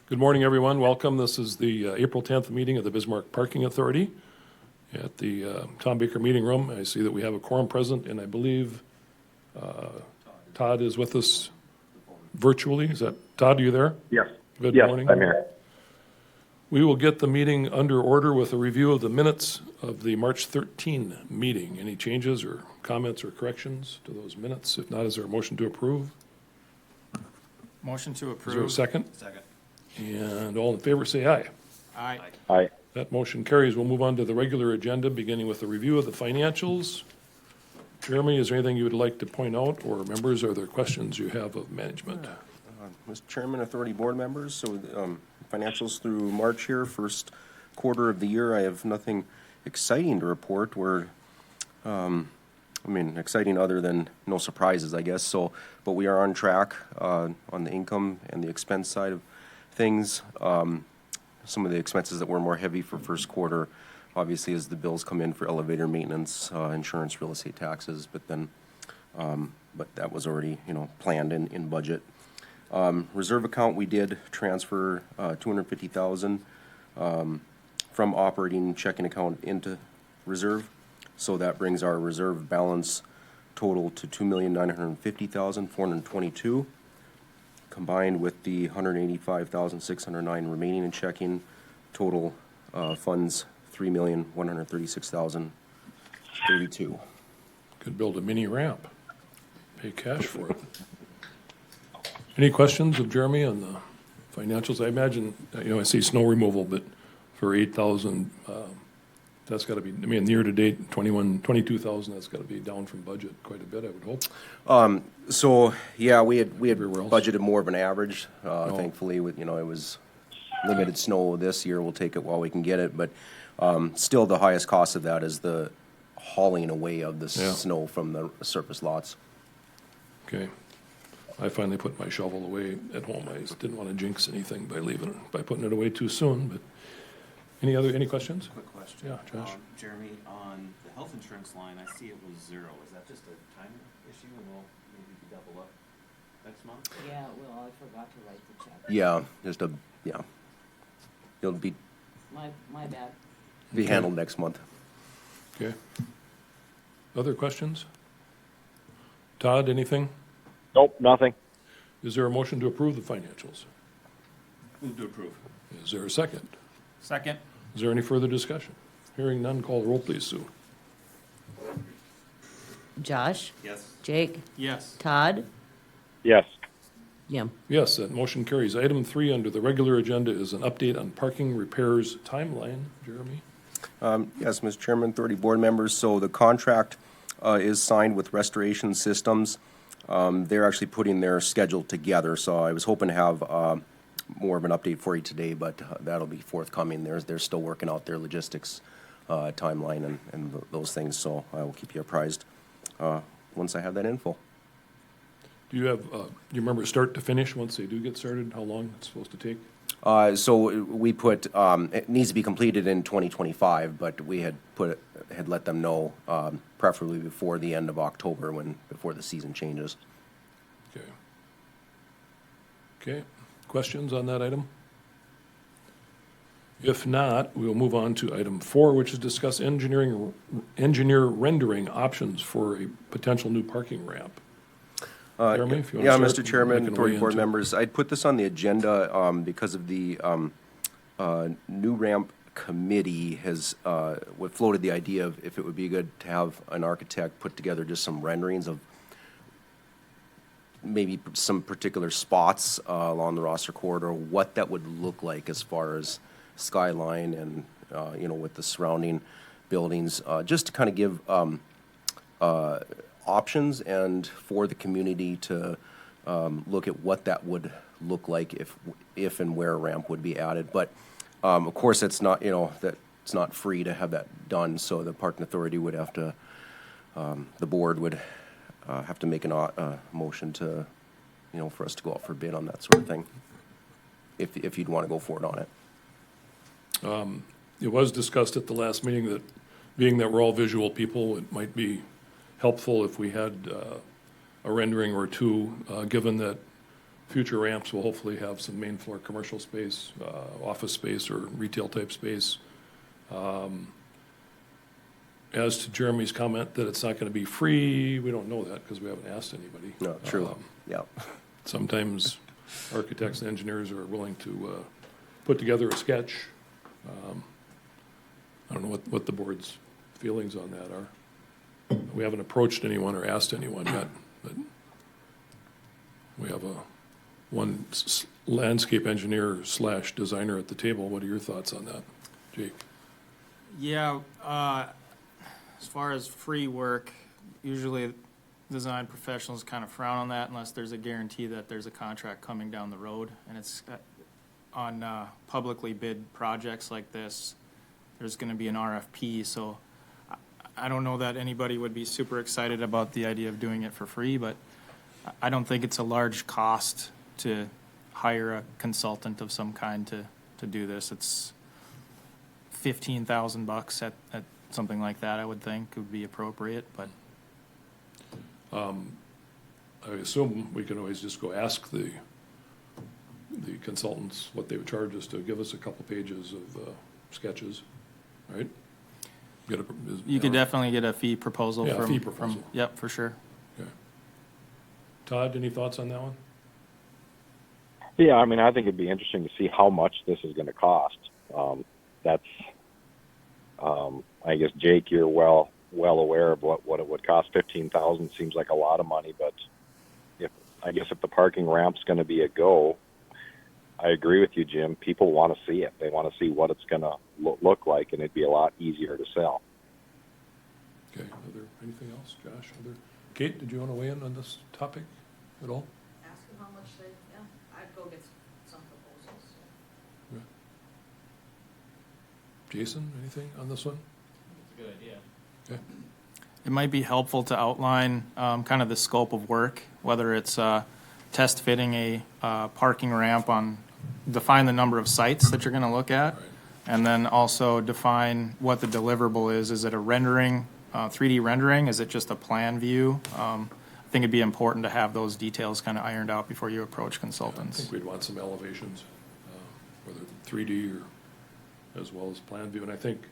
Good morning, everyone. Welcome. This is the April 10th meeting of the Bismarck Parking Authority at the Tom Baker Meeting Room. I see that we have a quorum present, and I believe Todd is with us virtually. Is that Todd? Are you there? Yes. Good Yes, morning. I'm here. We will get the meeting under order with a review of the minutes of the March 13 meeting. Any changes or comments or corrections to those minutes? If not, is there a motion to approve? Motion to approve. Is there a second? Second. And all in favor, say aye. Aye. Aye. That motion carries. We'll move on to the regular agenda, beginning with the review of the financials. Jeremy, is there anything you would like to point out, or members, are there questions you have of management? Mr. Chairman, Authority Board members, so financials through March here, first quarter of the year, I have nothing exciting to report. Exciting other than no surprises, I guess. So, but we are on track on the income and the expense side of things. Some of the expenses that were more heavy for first quarter, obviously, as the bills come in for elevator maintenance, insurance, real estate taxes, but that was already, planned in budget. Reserve account, we did transfer $250,000 from operating checking account into reserve. So that brings our reserve balance total to $2,950,422, combined with the $185,609 remaining in checking. Total funds $3,136,032. Could build a mini ramp, pay cash for it. Any questions of Jeremy on the financials? I imagine, I see snow removal, but for 8,000, that's got to be, year to date, 22,000, that's got to be down from budget quite a bit, I would hope. So yeah, we had Everywhere else? budgeted more of an average. Thankfully, with it was limited snow this year. We'll take it while we can get it, but still, the highest cost of that is the hauling away of the snow from the surface lots. Okay. I finally put my shovel away at home. I just didn't want to jinx anything by putting it away too soon, but any questions? Quick question. Yeah, Josh. Jeremy, on the health insurance line, I see it was 0. Is that just a timing issue and we'll maybe double up next month? Yeah, well, I forgot to write the check. Yeah, it'll be My bad. handled next month. Okay. Other questions? Todd, anything? Nope, nothing. Is there a motion to approve the financials? Move to approve. Is there a second? Second. Is there any further discussion? Hearing none, call the roll, please, Sue. Josh? Yes. Jake? Yes. Todd? Yes. Jim? Yes, that motion carries. Item 3 under the regular agenda is an update on parking repairs timeline. Jeremy? Yes, Mr. Chairman, 30 board members. So the contract is signed with Restoration Systems. They're actually putting their schedule together, so I was hoping to have more of an update for you today, but that'll be forthcoming. They're still working out their logistics timeline and those things, so I will keep you apprised once I have that info. Do you remember start to finish once they do get started, how long it's supposed to take? So we put, it needs to be completed in 2025, but we had let them know, preferably before the end of October, before the season changes. Okay. Okay, questions on that item? If not, we'll move on to item 4, which is discuss engineer rendering options for a potential new parking ramp. Jeremy, if you want to start, Mr. Chairman, make an Authority way Board into it. members, I'd put this on the agenda because of the new ramp committee has floated the idea of if it would be good to have an architect put together just some renderings of maybe some particular spots along the roster corridor, what that would look like as far as skyline and with the surrounding buildings, just to kind of give options and for the community to look at what that would look like if and where a ramp would be added. But of course, it's not that's not free to have that done. So the Parking Authority would have to, the board would have to make a motion to, for us to go out for bid on that sort of thing. If you'd want to go forward on it. It was discussed at the last meeting that, being that we're all visual people, it might be helpful if we had a rendering or two, given that future ramps will hopefully have some main floor commercial space, office space, or retail type space. As to Jeremy's comment that it's not going to be free, we don't know that because we haven't asked anybody. No, true, Um, yeah. Sometimes architects and engineers are willing to put together a sketch. I don't know what the board's feelings on that are. We haven't approached anyone or asked anyone yet, but we have one landscape engineer / designer at the table. What are your thoughts on that, Jake? Yeah, as far as free work, usually design professionals kind of frown on that unless there's a guarantee that there's a contract coming down the road. And it's on publicly bid projects like this, there's going to be an RFP. So I don't know that anybody would be super excited about the idea of doing it for free, but I don't think it's a large cost to hire a consultant of some kind to do this. It's $15,000 at something like that, I would think would be appropriate, but I assume we can always just go ask the consultants what they would charge us to give us a couple pages of sketches, right? you could definitely get a fee proposal Yeah, from. fee proposal. Yep, for sure. Okay. Todd, any thoughts on that one? Yeah, I mean, I think it'd be interesting to see how much this is going to cost. I guess, Jake, you're well aware of what it would cost. 15,000 seems like a lot of money, but if the parking ramp's going to be a go, I agree with you, Jim. People want to see it. They want to see what it's going to look like, and it'd be a lot easier to sell. Okay, anything else, Josh? Kate, did you want to weigh in on this topic at all? Ask them how much I'd go get some proposals. Yeah. Jason, anything on this one? It's a good idea. Okay. It might be helpful to outline kind of the scope of work, whether it's test fitting a parking ramp define the number of sites that you're going to look at, Right. and then also define what the deliverable is. Is it a rendering, 3D rendering? Is it just a plan view? I think it'd be important to have those details kind of ironed out before you approach I consultants. think we'd want some elevations, whether 3D or as well as plan view. And I think,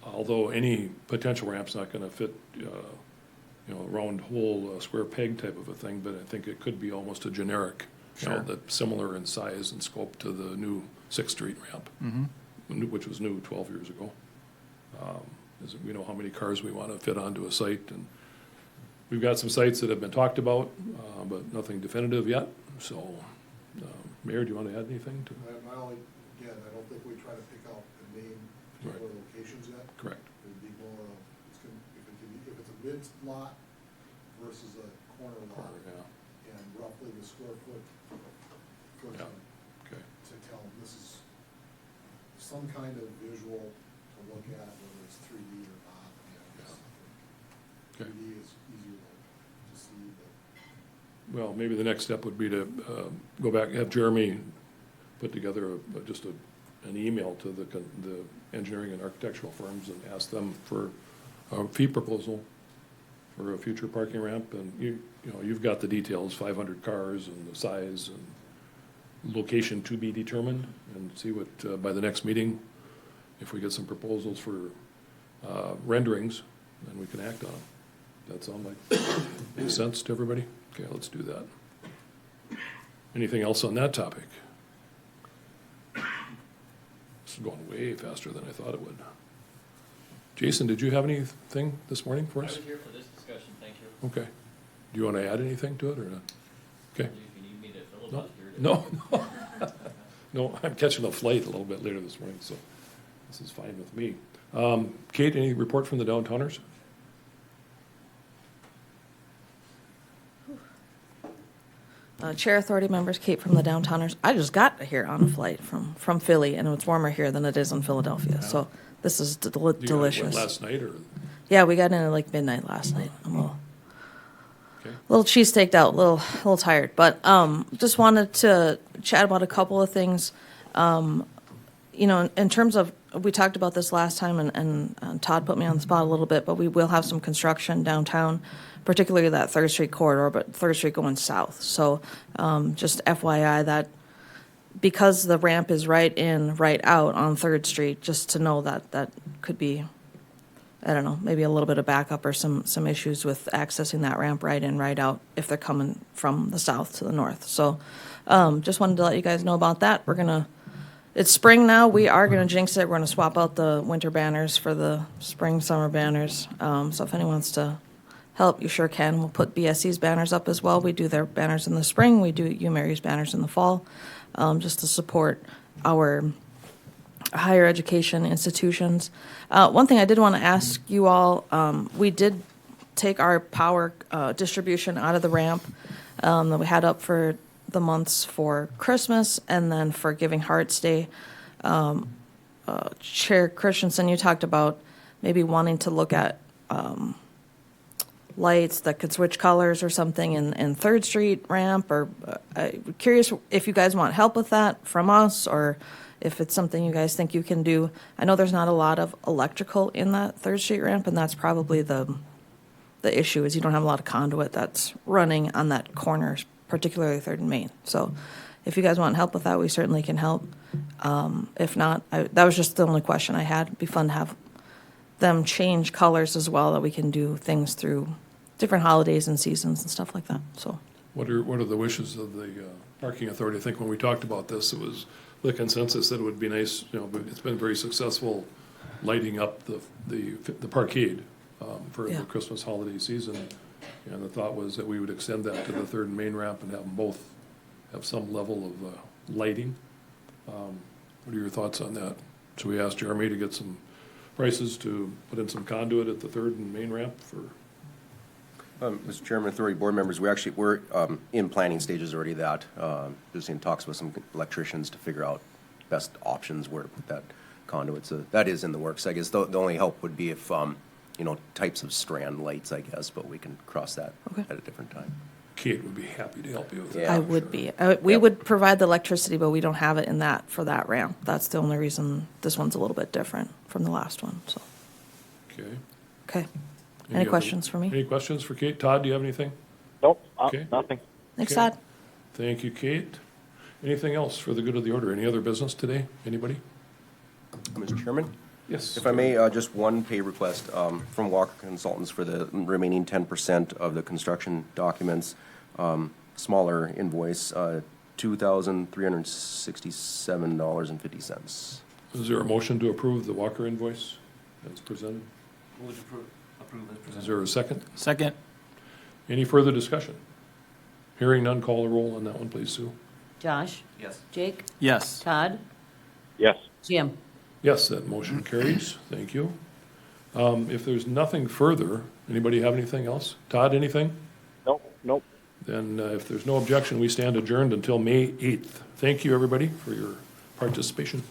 although any potential ramp's not going to fit, a round hole, square peg type of a thing, but I think it could be almost a generic, Sure. that's similar in size and scope to the new 6th Street ramp, which was new 12 years ago. We know how many cars we want to fit onto a site, and we've got some sites that have been talked about, but nothing definitive yet. So, Mayor, do you want to add anything to? My only, again, I don't think we try to pick out the main particular locations yet. Correct. It'd be more of, if it's a mid lot versus a corner lot, Yeah, and roughly the square foot, yeah, okay. to tell them this is some kind of visual to look at, whether it's 3D or not. Okay. 3D is easier to see, but Well, maybe the next step would be to go back, have Jeremy put together just an email to the engineering and architectural firms and ask them for a fee proposal for a future parking ramp. And you've got the details, 500 cars and the size and location to be determined, and see what, by the next meeting, if we get some proposals for renderings, then we can act on them. That sound like, makes sense to everybody? Okay, let's do that. Anything else on that topic? This is going way faster than I thought it would. Jason, did you have anything this morning for I us? was here for this discussion, thank you. Okay. Do you want to add anything to it or not? Okay. If you need me to filibuster. No, no, I'm catching a flight a little bit later this morning, so this is fine with me. Kate, any report from the downtowners? Chair Authority members, Kate from the Downtowners. I just got here on a flight from Philly, and it's warmer here than it is in Philadelphia. So this is You got it, what, delicious. last night or, Yeah, we got in at like midnight last night. I'm a okay, little cheesesteaked out, a little tired, but just wanted to chat about a couple of things. In terms of we talked about this last time, and Todd put me on the spot a little bit, but we will have some construction downtown, particularly that Third Street corridor, but Third Street going south. So just FYI that because the ramp is right in, right out on Third Street, just to know that that could be, I don't know, maybe a little bit of backup or some issues with accessing that ramp right in, right out if they're coming from the south to the north. So just wanted to let you guys know about that. It's spring now. We are going to jinx it. We're going to swap out the winter banners for the spring, summer banners. So if anyone wants to help, you sure can. We'll put BSC's banners up as well. We do their banners in the spring. We do UMary's banners in the fall, just to support our higher education institutions. One thing I did want to ask you all, we did take our power distribution out of the ramp that we had up for the months for Christmas and then for Giving Hearts Day. Chair Christensen, you talked about maybe wanting to look at lights that could switch colors or something in Third Street ramp, or I'm curious if you guys want help with that from us, or if it's something you guys think you can do. I know there's not a lot of electrical in that Third Street ramp, and that's probably the issue, is you don't have a lot of conduit that's running on that corner, particularly Third and Main. So if you guys want help with that, we certainly can help. If not, that was just the only question I had. It'd be fun to have them change colors as well, that we can do things through different holidays and seasons and stuff like that. So What are the wishes of the parking authority? I think when we talked about this, it was the consensus that it would be nice, but it's been very successful lighting up the parkade for Yeah. the Christmas holiday season. And the thought was that we would extend that to the Third and Main ramp and have them both have some level of lighting. What are your thoughts on that? Should we ask Jeremy to get some prices to put in some conduit at the Third and Main ramp for? Mr. Chairman, authority board members, we're in planning stages already, that just in talks with some electricians to figure out best options where to put that conduit. So that is in the works. I guess the only help would be if, types of strand lights, I guess, but we can cross that Okay. at a different time. Kate would be happy to help you with that. Yeah. I would be. We would provide the electricity, but we don't have it for that ramp. That's the only reason this one's a little bit different from the last one. So, Okay. okay. Any other- questions for me? Any questions for Kate? Todd, do you have anything? Nope, Okay. nothing. Thanks, Okay. Todd. Thank you, Kate. Anything else for the good of the order? Any other business today? Anybody? Mr. Chairman? Yes. If I may, just one pay request from Walker Consultants for the remaining 10% of the construction documents. Smaller invoice, $2,367.50. Is there a motion to approve the Walker invoice as presented? Move to approve as Is presented. there a second? Second. Any further discussion? Hearing none, call the roll on that one, please, Sue. Josh, Yes. Jake, Yes. Todd, Yes. Jim. Yes, that motion carries. Thank you. If there's nothing further, anybody have anything else? Todd, anything? Nope. Then if there's no objection, we stand adjourned until May 8th. Thank you, everybody, for your participation.